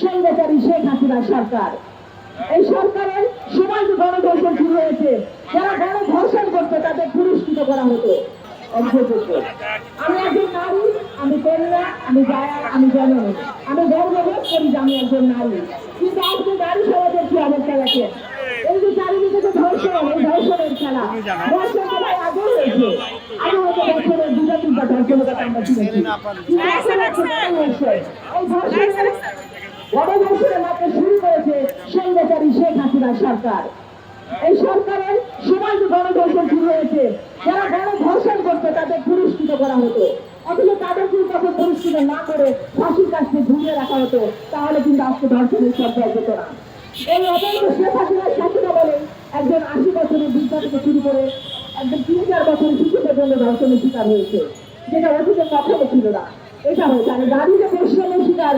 স্বৈরাচারী শেখ হাসিনা সরকার। এই সরকারের সময় যে গণধর্ষণ শুরু হয়েছে, যারা গণধর্ষণ করতো তাদের পুরস্কৃত করা হতো। আমি একজন নারী, আমি কন্যা, আমি জায়া, আমি জননী, আমি গর্ববোধ করি যে আমি একজন নারী। কিন্তু আজকে নারী সমাজের কি অবস্থা দেখে, এই যে চারিদিকে যে ধর্ষণ, এই ধর্ষণের খেলা, ধর্ষণ খেলায় আগে হয়েছে, আগে হয়তো বছরের দুটা তিনটা ধর্ষণের কথা আমরা শুনেছি। এই গণধর্ষণের মাত্র শুরু করেছে স্বৈরাচারী শেখ হাসিনা সরকার। এই সরকারের সময় যে গণধর্ষণ শুরু হয়েছে, যারা গণধর্ষণ করতো তাদের পুরস্কৃত করা হতো, অথচ তাদেরকে যখন পুরস্কৃত না করে ফাঁসির কাছে ঝুলিয়ে রাখা হতো, তাহলে কিন্তু আজকে ধর্ষণের সরকার যেত না। এই অবৈধ শেখ হাসিনার শাসনা বলে একজন 80 বছরের বৃদ্ধা থেকে শুরু করে একজন 3-4 বছরের শিশু পর্যন্ত ধর্ষণের শিকার হয়েছে, যেটা অতীতে কখনো ছিল না। এটা হয়েছে আর গাড়িতে বৈষম্যের শিকার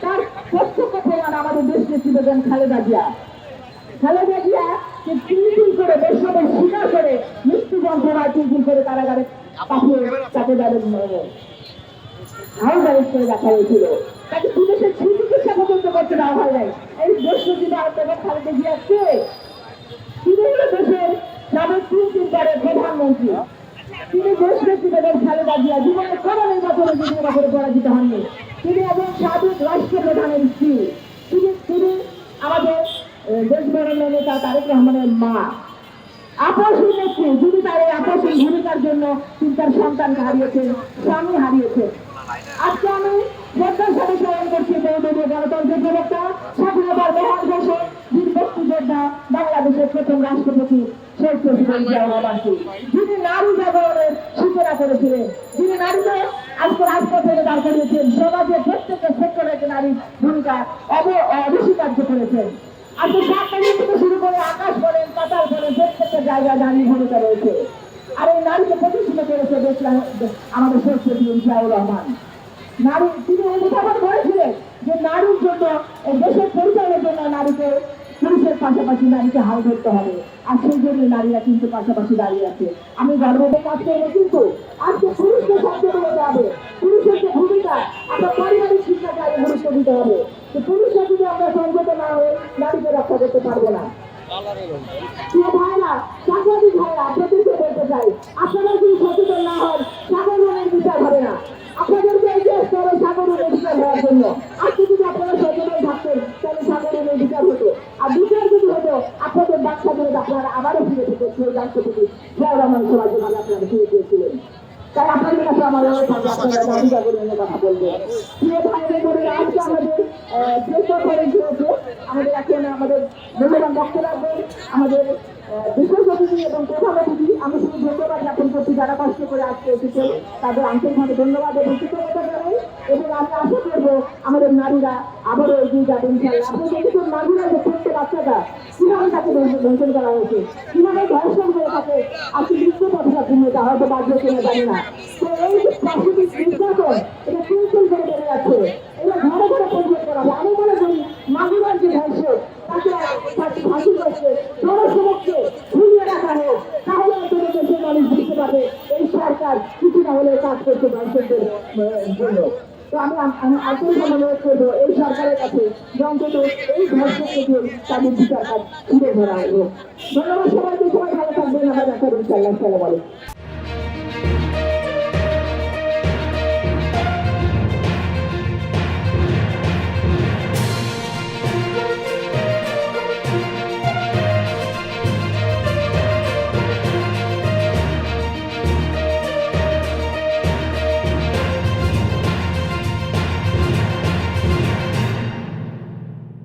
তার প্রত্যক্ষ প্রমাণ আমাদের দেশ নেত্রী বেগম খালেদা জিয়া। খালেদা জিয়া যে তিন করে বৈষম্যের স্বীকার করে মৃত্যু যন্ত্রণায় তিন করে কারাগারে পাঠিয়ে তাকে তাদের হাউস করে রাখা হয়েছিল। তাকে বিদেশের চিকিৎসা পর্যন্ত করতে দেওয়া হয় নাই। এই দেশ নেত্রী বেগম খালেদা জিয়াকে তিনি হল দেশের সাবেক 3-3বারের প্রধানমন্ত্রী। তিনি দেশ নেত্রী বেগম খালেদা জিয়া জীবনের কোনো নির্বাচনে পরাজিত হননি। তিনি একজন সাবেক রাষ্ট্রপ্রধানের স্ত্রী। তিনি আমাদের দেশ বরণের নেতা তারেক রহমানের মা, আপসী নেত্রী। যিনি তার এই আপসী ভূমিকার জন্য তিনি তার সন্তানকে হারিয়েছেন, স্বামী হারিয়েছেন। আজকে আমি শ্রদ্ধার সাথে স্মরণ করছি বহুদলীয় গণতন্ত্রের প্রবক্তা, স্বাধীনতার মহান ঘোষক, বীর মুক্তিযোদ্ধা, বাংলাদেশের প্রথম রাষ্ট্রপতি শেখ প্রেসিডেন্ট জিয়াউর রহমানকে, যিনি নারী জাগরণের সূচনা করেছিলেন, যিনি নারীকে আজকে রাজপথে দাঁড় করিয়েছেন, সমাজের প্রত্যেকটা সেক্টরে নারীর ভূমিকা অনস্বীকার্য করেছেন। আজকে সরকারি থেকে শুরু করে আকাশ বলেন, পাতাল বলেন, প্রত্যেকটা জায়গায় নারীর ভূমিকা রয়েছে। আর এই নারীকে প্রতিষ্ঠিত করেছে আমাদের শেখ প্রেসিডেন্ট জিয়াউর রহমান। নারী তিনি অনুধাবন করেছিলেন যে নারীর জন্য দেশের পরিচালনার জন্য নারীকে পুরুষের পাশাপাশি নারীকে হাল ধরতে হবে। আর সেই জন্য নারীরা কিন্তু পাশাপাশি দাঁড়িয়ে আছে। আমি গর্ববোধ কাজ করবো, কিন্তু আজকে পুরুষকে সংযত হতে হবে। পুরুষের যে ভূমিকা, আমরা পারিবারিক শিক্ষাকে আগে গুরুত্ব দিতে হবে। পুরুষরা যদি আমরা সংযত না হয়ে নারীকে রক্ষা করতে পারবো না। ভাইরা, সাংবাদিক ভাইরা, আপনাদেরকে বলতে চাই, আপনারা যদি সচেতন না হন, সাগরের বিচার হবে না। আপনাদেরকে এই যে স্তরে সাগরের বিচার হওয়ার জন্য আজকে যদি আপনারা সচেতন থাকতেন, তাহলে সাগরের বিচার হতো। আর বিচার যদি হতো, আপনাদের বাচ্চা করে আপনারা আবারও ফিরে পেতেন সেই রাষ্ট্রপতি জিয়াউর রহমান সমাজে মানে আপনারা ফিরে পেয়েছিলেন। তাই আপনাদের কাছে আমার আপনারা কথা বলবেন। প্রিয় ভাইদের করে আজকে আমাদের শ্রেষ্ঠ খরচ হয়েছে, আমাদের এখন আমাদের মূল্যবান বক্তব্য রাখবেন আমাদের বিশেষ অতিথি এবং প্রধান অতিথি। আমি শুধু ধন্যবাদ জ্ঞাপন করছি যারা কষ্ট করে আজকে এসেছে, তাদের আন্তরিকভাবে ধন্যবাদ এবং কৃতজ্ঞতা জানাই। এবং আমি আশা করবো আমাদের নারীরা আবারও এগিয়ে যাবেন। আপনি দেখেছেন নারীরা যে ছোট্ট বাচ্চাটা কিভাবে তাকে ধর্ষণ করা হয়েছে, কিভাবে ধর্ষণ করে তাকে আজকে মৃত্যু পথে ভূমিকা হয়তো বাধ্য কিনা জানি না। তো এই যে প্রাকৃতিক নির্যাতন, এটা কুলকুল করে বেড়ে যাচ্ছে, এটা ঘরে ঘরে পরিবেশ করা হবে। আমি মনে করি মাগুরার যে ধর্ষক তাকে ফাঁসি করছে, জনসমক্ষে ঝুলিয়ে রাখা হোক, তাহলে অন্তত দেশের মানুষ বুঝতে পারবে এই সরকার কিছু না হলে কাজ করছে ধর্ষকদের জন্য। তো আমি আন্তরিক অনুরোধ করবো এই সরকারের কাছে যে অন্তত এই ধর্ষককে তাদের বিচার কাজ তুলে ধরা হোক। ধন্যবাদ সবাইকে, সবাই ভালো থাকবেন। আমরা দেখা ইনশাআল্লাহ। আসসালামু আলাইকুম।